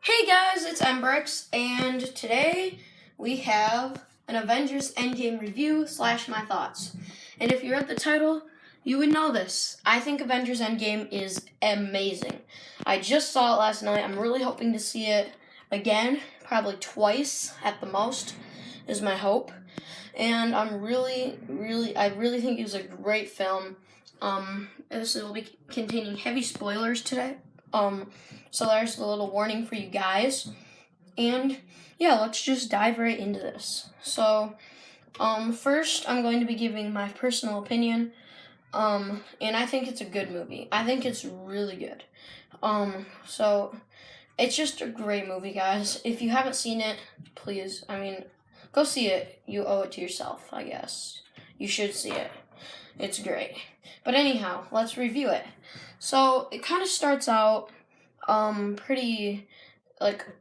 Hey guys, it's Embrix, and today we have an Avengers Endgame review / my thoughts. And if you read the title, you would know this. I think Avengers Endgame is amazing. I just saw it last night. I'm really hoping to see it again, probably twice at the most, is my hope. And I really think it was a great film. This will be containing heavy spoilers today. So there's a little warning for you guys. And yeah, let's just dive right into this. So, first I'm going to be giving my personal opinion. And I think it's a good movie. I think it's really good. So it's just a great movie, guys. If you haven't seen it, please, go see it. You owe it to yourself, I guess. You should see it. It's great. But anyhow, let's review it. So it kind of starts out pretty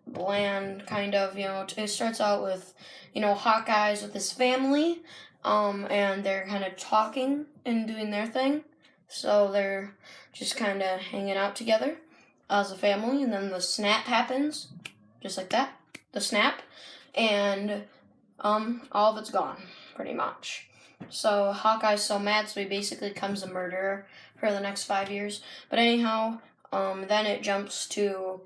bland, kind of. It starts out with Hawkeye's with his family, and they're kind of talking and doing their thing. So they're just kind of hanging out together as a family, and then the snap happens, just like that. The snap, and all of it's gone, pretty much. So Hawkeye's so mad, so he basically becomes a murderer for the next 5 years. But anyhow, then it jumps to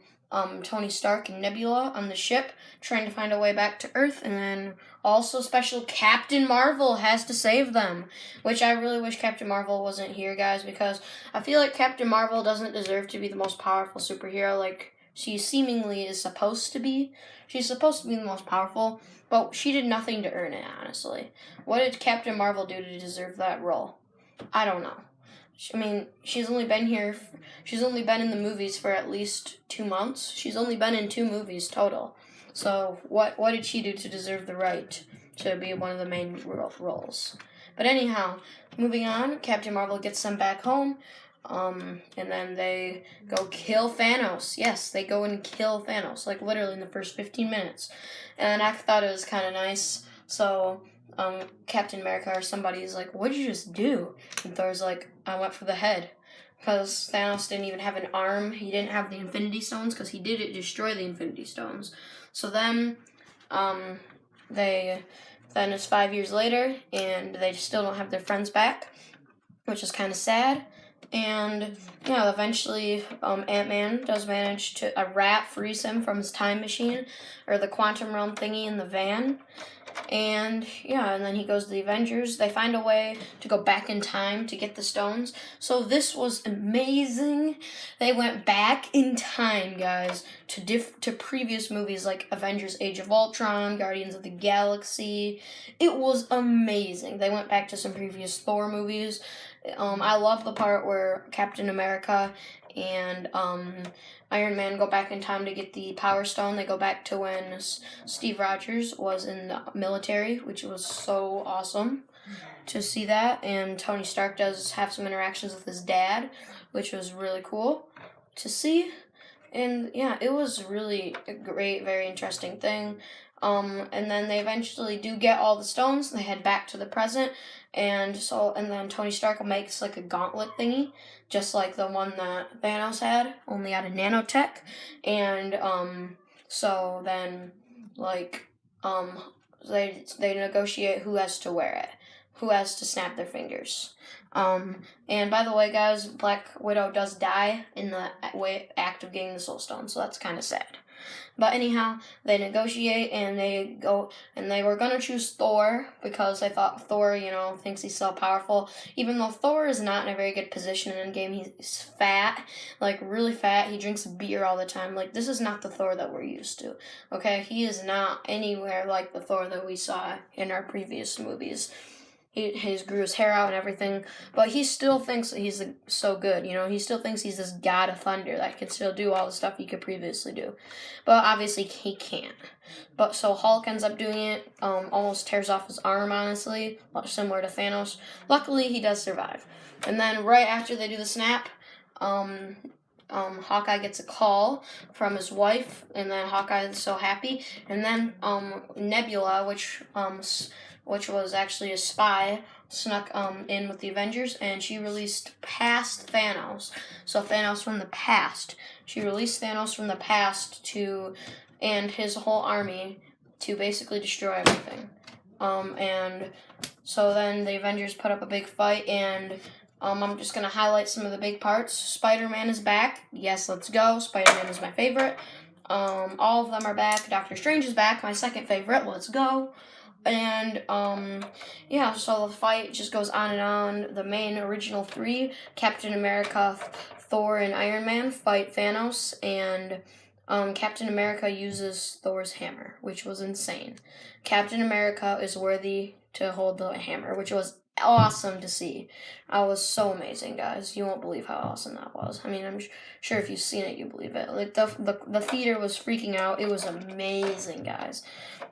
Tony Stark and Nebula on the ship, trying to find a way back to Earth, and then also special Captain Marvel has to save them, which I really wish Captain Marvel wasn't here, guys, because I feel like Captain Marvel doesn't deserve to be the most powerful superhero like she seemingly is supposed to be. She's supposed to be the most powerful, but she did nothing to earn it, honestly. What did Captain Marvel do to deserve that role? I don't know. She's only been in the movies for at least 2 months. She's only been in 2 movies total. So what did she do to deserve the right to be one of the main roles? But anyhow, moving on, Captain Marvel gets them back home. And then they go kill Thanos. Yes, they go and kill Thanos, like literally in the first 15 minutes. And I thought it was kind of nice. So, Captain America or somebody's like, "What'd you just do?" And Thor's like, "I went for the head." Because Thanos didn't even have an arm. He didn't have the Infinity Stones because he did destroy the Infinity Stones. So then, then it's 5 years later, and they still don't have their friends back, which is kind of sad. And eventually Ant-Man does manage to, a rat frees him from his time machine, or the quantum realm thingy in the van. And then he goes to the Avengers. They find a way to go back in time to get the stones. So this was amazing. They went back in time, guys, to previous movies like Avengers Age of Ultron, Guardians of the Galaxy. It was amazing. They went back to some previous Thor movies. I love the part where Captain America and Iron Man go back in time to get the Power Stone. They go back to when Steve Rogers was in the military, which was so awesome to see that. And Tony Stark does have some interactions with his dad, which was really cool to see. And it was really a great, very interesting thing. And then they eventually do get all the stones. They head back to the present, and then Tony Stark makes like a gauntlet thingy, just like the one that Thanos had, only out of nanotech. And so then they negotiate who has to wear it, who has to snap their fingers. And by the way, guys, Black Widow does die in the act of getting the Soul Stone, so that's kind of sad. But anyhow, they negotiate, and they were going to choose Thor because they thought Thor, thinks he's so powerful. Even though Thor is not in a very good position in Endgame, he's fat, like really fat. He drinks beer all the time. Like, this is not the Thor that we're used to, okay? He is not anywhere like the Thor that we saw in our previous movies. He grew his hair out and everything, but he still thinks that he's so good, he still thinks he's this god of thunder that can still do all the stuff he could previously do, but obviously he can't. But so Hulk ends up doing it, almost tears off his arm, honestly, similar to Thanos. Luckily, he does survive. And then right after they do the snap, Hawkeye gets a call from his wife, and then Hawkeye is so happy, and then Nebula, which which was actually a spy, snuck in with the Avengers, and she released past Thanos. So Thanos from the past. She released Thanos from the past and his whole army to basically destroy everything. And so then the Avengers put up a big fight, and I'm just going to highlight some of the big parts. Spider-Man is back. Yes, let's go. Spider-Man is my favorite. All of them are back. Doctor Strange is back, my second favorite. Let's go. And, yeah, so the fight just goes on and on. The main original three, Captain America, Thor, and Iron Man, fight Thanos, and Captain America uses Thor's hammer, which was insane. Captain America is worthy to hold the hammer, which was awesome to see. I was so amazing, guys. You won't believe how awesome that was. I mean, I'm sure if you've seen it, you believe it. Like, the theater was freaking out. It was amazing, guys.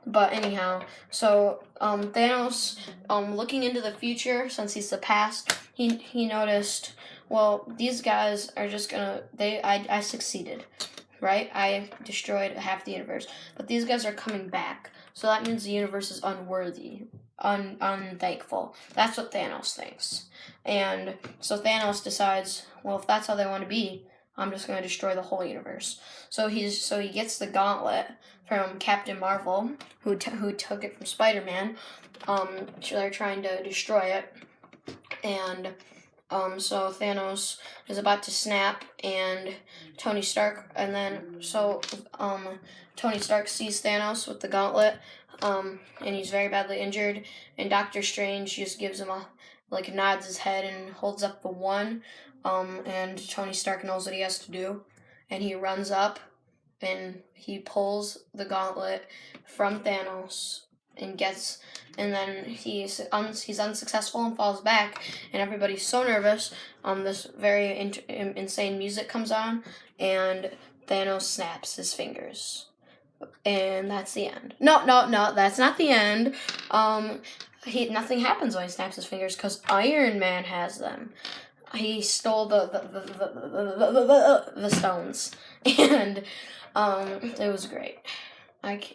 But anyhow, so Thanos, looking into the future, since he's the past, he noticed, well, these guys are just gonna, I succeeded, right? I destroyed half the universe. But these guys are coming back. So that means the universe is unworthy, unthankful. That's what Thanos thinks. And so Thanos decides, well, if that's how they want to be, I'm just going to destroy the whole universe. So he gets the gauntlet from Captain Marvel, who took it from Spider-Man. They're trying to destroy it. And so Thanos is about to snap, and Tony Stark, Tony Stark sees Thanos with the gauntlet, and he's very badly injured, and Doctor Strange just gives him nods his head and holds up the one, and Tony Stark knows what he has to do, and he runs up, and he pulls the gauntlet from Thanos, and then he's unsuccessful and falls back, and everybody's so nervous. This very insane music comes on, and Thanos snaps his fingers, and that's the end. No, that's not the end. Nothing happens when he snaps his fingers because Iron Man has them. He stole the stones, and it was great.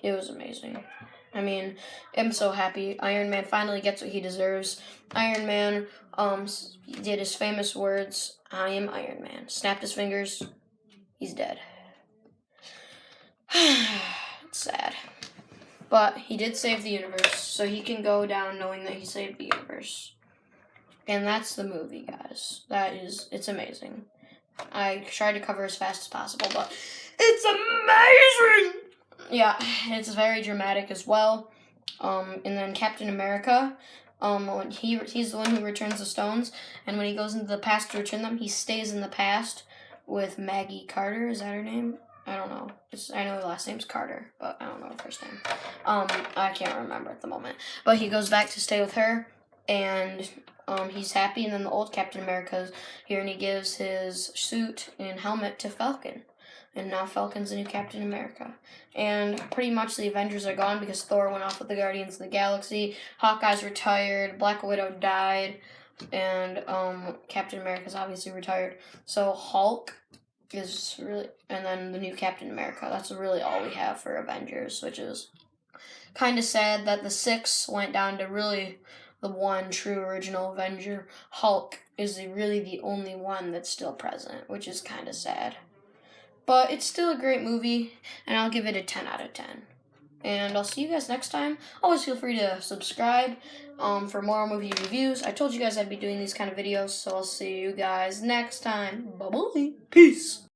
It was amazing. I mean, I'm so happy. Iron Man finally gets what he deserves. Iron Man did his famous words, "I am Iron Man." Snapped his fingers. He's dead. It's sad. But he did save the universe, so he can go down knowing that he saved the universe. And that's the movie, guys. It's amazing. I tried to cover as fast as possible, but it's amazing! Yeah, it's very dramatic as well. And then Captain America, when he's the one who returns the stones, and when he goes into the past to return them, he stays in the past with Maggie Carter. Is that her name? I don't know. I know her last name's Carter, but I don't know her first name. I can't remember at the moment. But he goes back to stay with her, and he's happy. And then the old Captain America's here, and he gives his suit and helmet to Falcon. And now Falcon's the new Captain America. And pretty much the Avengers are gone because Thor went off with the Guardians of the Galaxy. Hawkeye's retired. Black Widow died. And Captain America's obviously retired. So Hulk is really... And then the new Captain America. That's really all we have for Avengers, which is kind of sad that the 6 went down to really the one true original Avenger. Hulk is really the only one that's still present, which is kind of sad. But it's still a great movie, and I'll give it a 10 out of 10. And I'll see you guys next time. Always feel free to subscribe for more movie reviews. I told you guys I'd be doing these kind of videos, so I'll see you guys next time. Bye-bye. Peace.